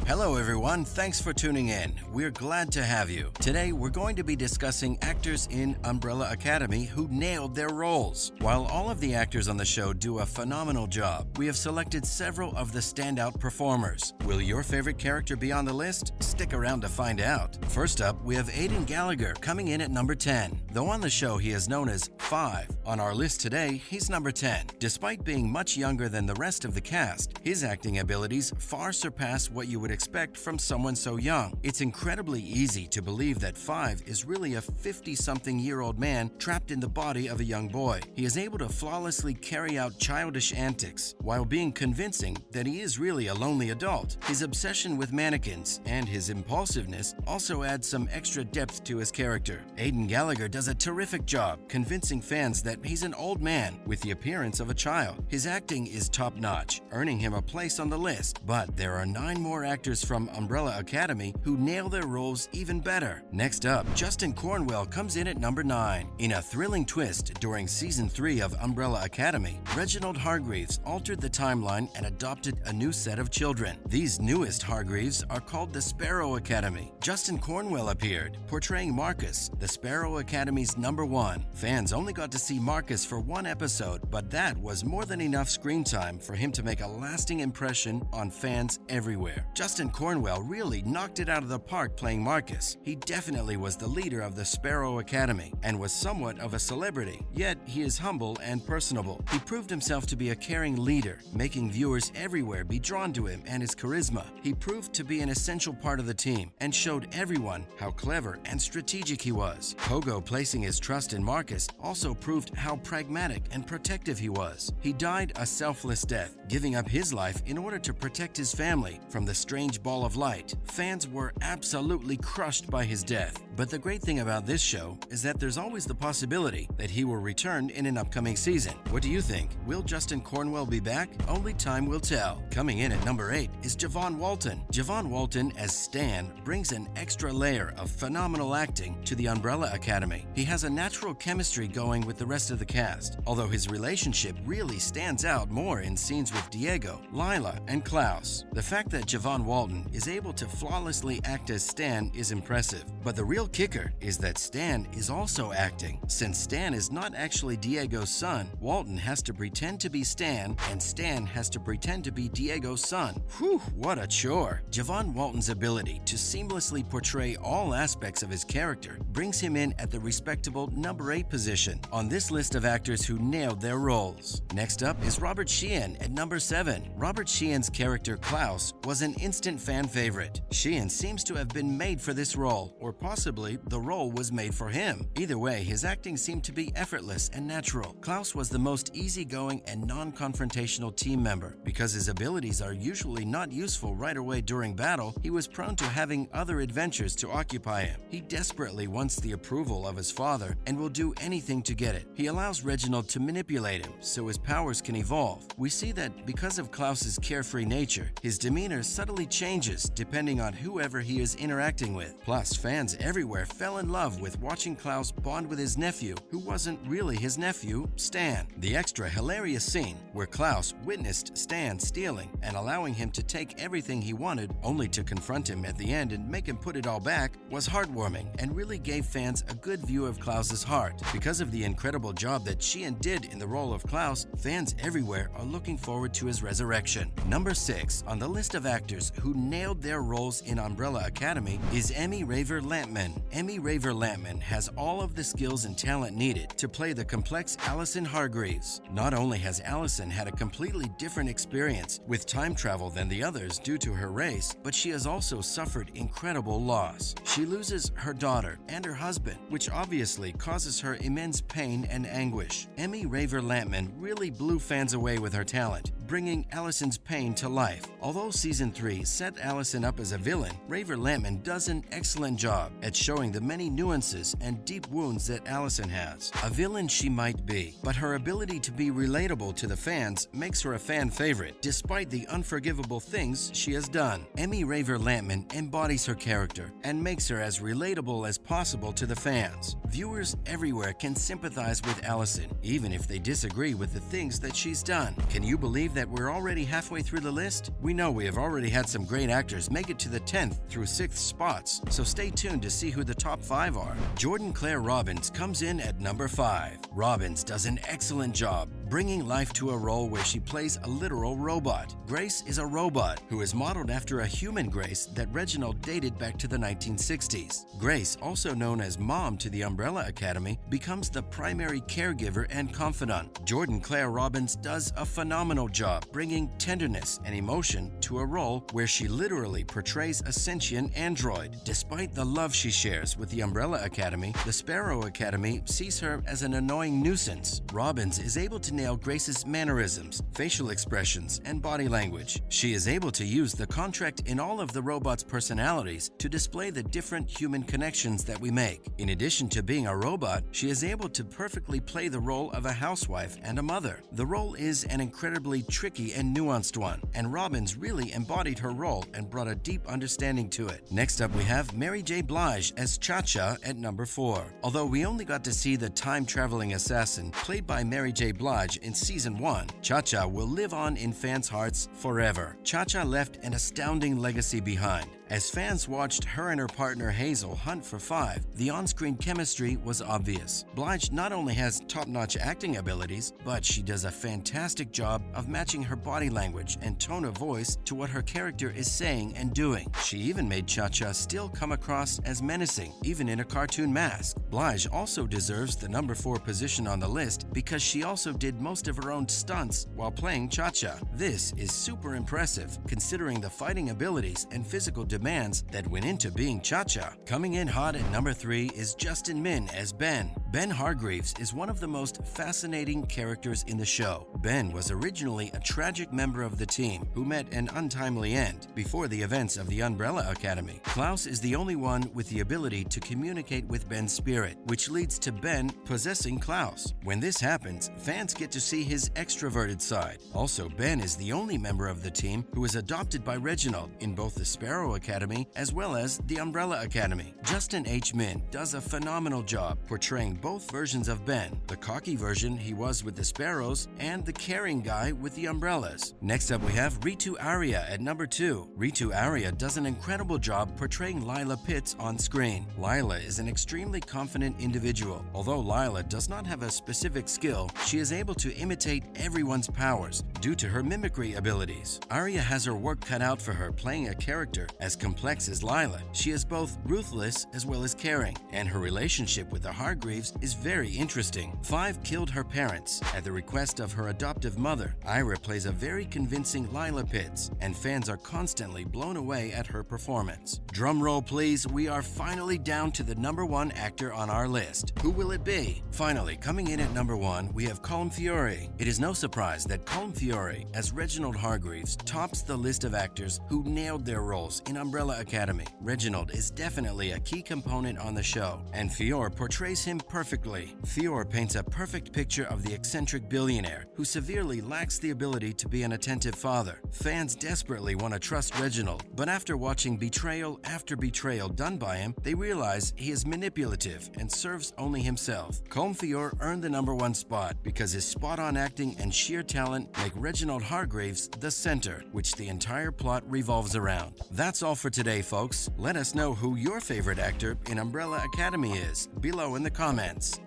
Hello everyone, thanks for tuning in. We're glad to have you. Today we're going to be discussing actors in Umbrella Academy who nailed their roles. While all of the actors on the show do a phenomenal job, we have selected several of the standout performers. Will your favorite character be on the list? Stick around to find out. First up, we have Aidan Gallagher coming in at number 10. Though on the show he is known as 5, on our list today he's number 10. Despite being much younger than the rest of the cast, his acting abilities far surpass what you would expect from someone so young. It's incredibly easy to believe that 5 is really a 50-something-year-old man trapped in the body of a young boy. He is able to flawlessly carry out childish antics while being convincing that he is really a lonely adult. His obsession with mannequins and his impulsiveness also add some extra depth to his character. Aidan Gallagher does a terrific job convincing fans that he's an old man with the appearance of a child. His acting is top-notch, earning him a place on the list, but there are 9 more actors from Umbrella Academy who nail their roles even better. Next up, Justin Cornwell comes in at number 9. In a thrilling twist during Season 3 of Umbrella Academy, Reginald Hargreaves altered the timeline and adopted a new set of children. These newest Hargreaves are called the Sparrow Academy. Justin Cornwell appeared, portraying Marcus, the Sparrow Academy's number 1. Fans only got to see Marcus for 1 episode, but that was more than enough screen time for him to make a lasting impression on fans everywhere. Justin Cornwell really knocked it out of the park playing Marcus. He definitely was the leader of the Sparrow Academy and was somewhat of a celebrity, yet he is humble and personable. He proved himself to be a caring leader, making viewers everywhere be drawn to him and his charisma. He proved to be an essential part of the team and showed everyone how clever and strategic he was. Pogo, placing his trust in Marcus, also proved how pragmatic and protective he was. He died a selfless death, giving up his life in order to protect his family from the strange ball of light. Fans were absolutely crushed by his death. But the great thing about this show is that there's always the possibility that he will return in an upcoming season. What do you think? Will Justin Cornwell be back? Only time will tell. Coming in at number 8 is Javon Walton. Javon Walton as Stan brings an extra layer of phenomenal acting to the Umbrella Academy. He has a natural chemistry going with the rest of the cast, although his relationship really stands out more in scenes with Diego, Lila, and Klaus. The fact that Javon Walton is able to flawlessly act as Stan is impressive, but the real kicker is that Stan is also acting. Since Stan is not actually Diego's son, Walton has to pretend to be Stan, and Stan has to pretend to be Diego's son. Whew, what a chore! Javon Walton's ability to seamlessly portray all aspects of his character brings him in at the respectable number 8 position on this list of actors who nailed their roles. Next up is Robert Sheehan at number 7. Robert Sheehan's character Klaus was an instant fan favorite. Sheehan seems to have been made for this role, or possibly the role was made for him. Either way, his acting seemed to be effortless and natural. Klaus was the most easygoing and non-confrontational team member. Because his abilities are usually not useful right away during battle, he was prone to having other adventures to occupy him. He desperately wants the approval of his father and will do anything to get it. He allows Reginald to manipulate him so his powers can evolve. We see that because of Klaus's carefree nature, his demeanor subtly changes depending on whoever he is interacting with. Plus, fans everywhere fell in love with watching Klaus bond with his nephew, who wasn't really his nephew, Stan. The extra hilarious scene where Klaus witnessed Stan stealing and allowing him to take everything he wanted only to confront him at the end and make him put it all back was heartwarming and really gave fans a good view of Klaus's heart. Because of the incredible job that Sheehan did in the role of Klaus, fans everywhere are looking forward to his resurrection. Number 6 on the list of actors who nailed their roles in Umbrella Academy is Emmy Raver Lampman. Emmy Raver Lampman has all of the skills and talent needed to play the complex Allison Hargreaves. Not only has Allison had a completely different experience with time travel than the others due to her race, but she has also suffered incredible loss. She loses her daughter and her husband, which obviously causes her immense pain and anguish. Emmy Raver Lampman really blew fans away with her talent, bringing Allison's pain to life. Although Season 3 set Allison up as a villain, Raver Lampman does an excellent job at showing the many nuances and deep wounds that Allison has. A villain she might be, but her ability to be relatable to the fans makes her a fan favorite, despite the unforgivable things she has done. Emmy Raver Lampman embodies her character and makes her as relatable as possible to the fans. Viewers everywhere can sympathize with Allison, even if they disagree with the things that she's done. Can you believe believe that we're already halfway through the list? We know we have already had some great actors make it to the 10th through 6th spots, so stay tuned to see who the top 5 are. Jordan Claire Robbins comes in at number 5. Robbins does an excellent job bringing life to a role where she plays a literal robot. Grace is a robot who is modeled after a human Grace that Reginald dated back to the 1960s. Grace, also known as Mom to the Umbrella Academy, becomes the primary caregiver and confidant. Jordan Claire Robbins does a phenomenal job bringing tenderness and emotion to a role where she literally portrays a sentient android. Despite the love she shares with the Umbrella Academy, the Sparrow Academy sees her as an annoying nuisance. Robbins is able to nail Grace's mannerisms, facial expressions, and body language. She is able to use the contract in all of the robot's personalities to display the different human connections that we make. In addition to being a robot, she is able to perfectly play the role of a housewife and a mother. The role is an incredibly tricky and nuanced one, and Robbins really embodied her role and brought a deep understanding to it. Next up, we have Mary J. Blige as Cha-Cha at number 4. Although we only got to see the time-traveling assassin played by Mary J. Blige in Season 1, Cha-Cha will live on in fans' hearts forever. Cha-Cha left an astounding legacy behind. As fans watched her and her partner Hazel hunt for Five, the on-screen chemistry was obvious. Blige not only has top-notch acting abilities, but she does a fantastic job of matching her body language and tone of voice to what her character is saying and doing. She even made Cha-Cha still come across as menacing, even in a cartoon mask. Blige also deserves the number 4 position on the list because she also did most of her own stunts while playing Cha-Cha. This is super impressive considering the fighting abilities and physical demands that went into being Cha-Cha. Coming in hot at number 3 is Justin Min as Ben. Ben Hargreaves is one of the most fascinating characters in the show. Ben was originally a tragic member of the team who met an untimely end before the events of the Umbrella Academy. Klaus is the only one with the ability to communicate with Ben's spirit, which leads to Ben possessing Klaus. When this happens, fans get to see his extroverted side. Also, Ben is the only member of the team who is adopted by Reginald in both the Sparrow Academy as well as the Umbrella Academy. Justin H. Min does a phenomenal job portraying both versions of Ben, the cocky version he was with the Sparrows and the caring guy with the Umbrellas. Next up, we have Ritu Arya at number 2. Ritu Arya does an incredible job portraying Lila Pitts on screen. Lila is an extremely confident individual. Although Lila does not have a specific skill, she is able to imitate everyone's powers due to her mimicry abilities. Arya has her work cut out for her playing a character as complex as Lila. She is both ruthless as well as caring, and her relationship with the Hargreaves is very interesting. Five killed her parents at the request of her adoptive mother. Ira plays a very convincing Lila Pitts, and fans are constantly blown away at her performance. Drum roll please, we are finally down to the number 1 actor on our list. Who will it be? Finally, coming in at number 1, we have Colm Feore. It is no surprise that Colm Feore as Reginald Hargreaves tops the list of actors who nailed their roles in Umbrella Academy. Reginald is definitely a key component on the show, and Feore portrays him perfectly. Feore paints a perfect picture of the eccentric billionaire who severely lacks the ability to be an attentive father. Fans desperately want to trust Reginald, but after watching betrayal after betrayal done by him, they realize he is manipulative and serves only himself. Colm Feore earned the number 1 spot because his spot-on acting and sheer talent make Reginald Hargreaves the center, which the entire plot revolves around. That's all for today, folks. Let us know who your favorite actor in Umbrella Academy is below in the comments.